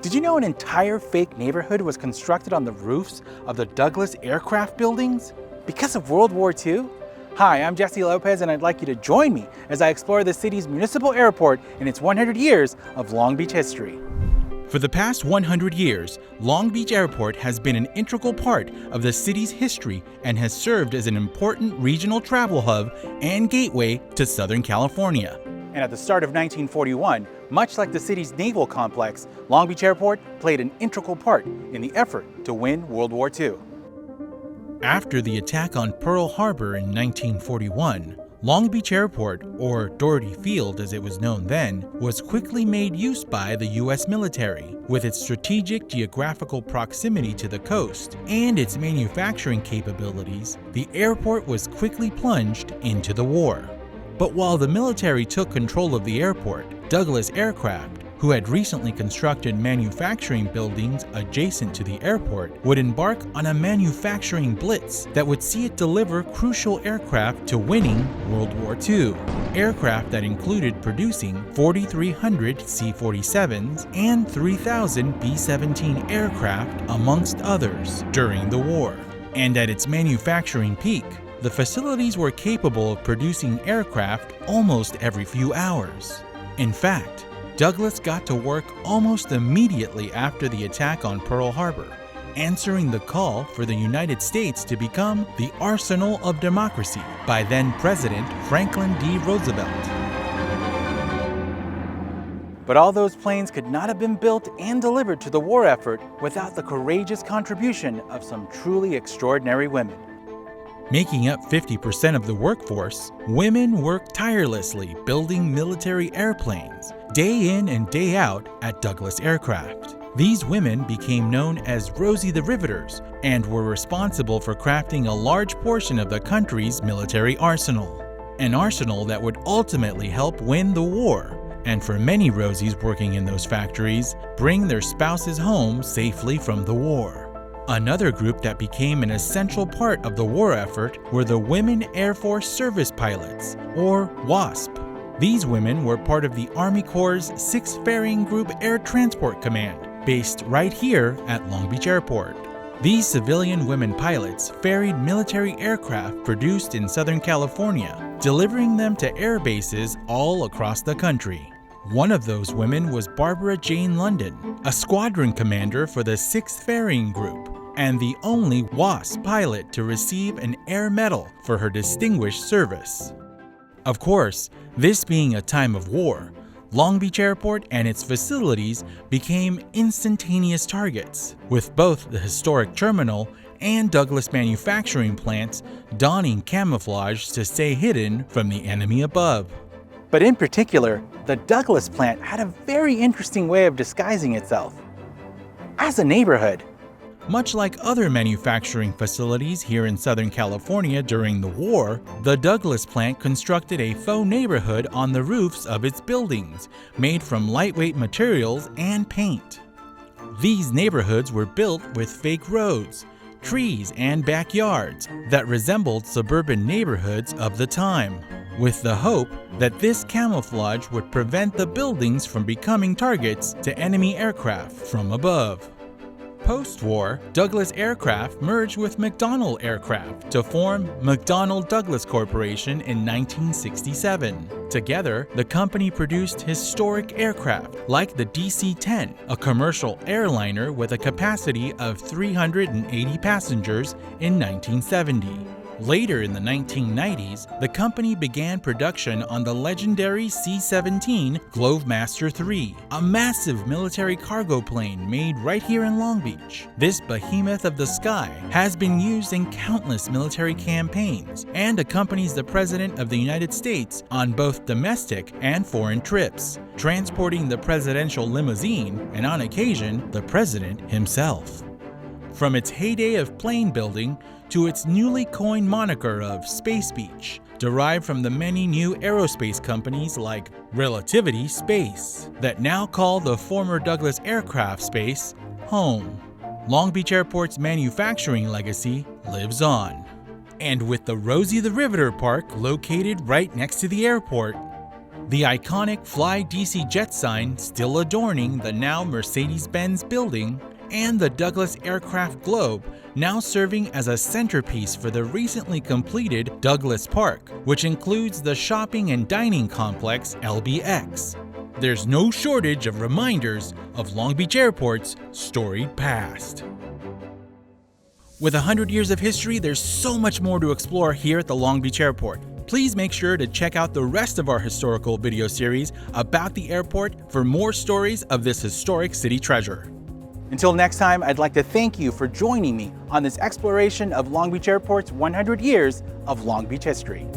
Did you know an entire fake neighborhood was constructed on the roofs of the Douglas aircraft buildings? Because of World War II? Hi, I'm Jesse Lopez and I'd like you to join me as I explore the city's municipal airport and its 100 years of Long Beach history. For the past 100 years, Long Beach Airport has been an integral part of the city's history and has served as an important regional travel hub and gateway to Southern California. And at the start of 1941, much like the city's naval complex, Long Beach Airport played an integral part in the effort to win World War II. After the attack on Pearl Harbor in 1941, Long Beach Airport, or Doherty Field as it was known then, was quickly made use by the U.S. military. With its strategic geographical proximity to the coast and its manufacturing capabilities, the airport was quickly plunged into the war. But while the military took control of the airport, Douglas Aircraft, who had recently constructed manufacturing buildings adjacent to the airport, would embark on a manufacturing blitz that would see it deliver crucial aircraft to winning World War II. Aircraft that included producing 4,300 C-47s and 3,000 B-17 aircraft, amongst others, during the war. And at its manufacturing peak, the facilities were capable of producing aircraft almost every few hours. In fact, Douglas got to work almost immediately after the attack on Pearl Harbor, answering the call for the United States to become the arsenal of democracy by then-President Franklin D. Roosevelt. But all those planes could not have been built and delivered to the war effort without the courageous contribution of some truly extraordinary women. Making up 50% of the workforce, women worked tirelessly building military airplanes, day in and day out at Douglas Aircraft. These women became known as Rosie the Riveters and were responsible for crafting a large portion of the country's military arsenal. An arsenal that would ultimately help win the war, and for many Rosies working in those factories, bring their spouses home safely from the war. Another group that became an essential part of the war effort were the Women Air Force Service Pilots, or WASP. These women were part of the Army Corps' 6th Ferrying Group Air Transport Command, based right here at Long Beach Airport. These civilian women pilots ferried military aircraft produced in Southern California, delivering them to air bases all across the country. One of those women was Barbara Jane London, a squadron commander for the 6th Ferrying Group, and the only WASP pilot to receive an Air Medal for her distinguished service. Of course, this being a time of war, Long Beach Airport and its facilities became instantaneous targets, with both the historic terminal and Douglas manufacturing plants donning camouflage to stay hidden from the enemy above. But in particular, the Douglas plant had a very interesting way of disguising itself as a neighborhood. Much like other manufacturing facilities here in Southern California during the war, the Douglas plant constructed a faux neighborhood on the roofs of its buildings, made from lightweight materials and paint. These neighborhoods were built with fake roads, trees, and backyards that resembled suburban neighborhoods of the time, with the hope that this camouflage would prevent the buildings from becoming targets to enemy aircraft from above. Post-war, Douglas Aircraft merged with McDonnell Aircraft to form McDonnell Douglas Corporation in 1967. Together, the company produced historic aircraft like the DC-10, a commercial airliner with a capacity of 380 passengers in 1970. Later in the 1990s, the company began production on the legendary C-17 Globemaster III, a massive military cargo plane made right here in Long Beach. This behemoth of the sky has been used in countless military campaigns and accompanies the President of the United States on both domestic and foreign trips, transporting the presidential limousine and, on occasion, the President himself. From its heyday of plane building to its newly coined moniker of Space Beach, derived from the many new aerospace companies like Relativity Space, that now call the former Douglas Aircraft Space home. Long Beach Airport's manufacturing legacy lives on. And with the Rosie the Riveter Park located right next to the airport, The iconic Fly DC Jet sign still adorning the now Mercedes-Benz building, and the Douglas Aircraft Globe, now serving as a centerpiece for the recently completed Douglas Park, which includes the shopping and dining complex LBX. There's no shortage of reminders of Long Beach Airport's storied past. With 100 years of history, there's so much more to explore here at the Long Beach Airport. Please make sure to check out the rest of our historical video series about the airport for more stories of this historic city treasure. Until next time, I'd like to thank you for joining me on this exploration of Long Beach Airport's 100 years of Long Beach history.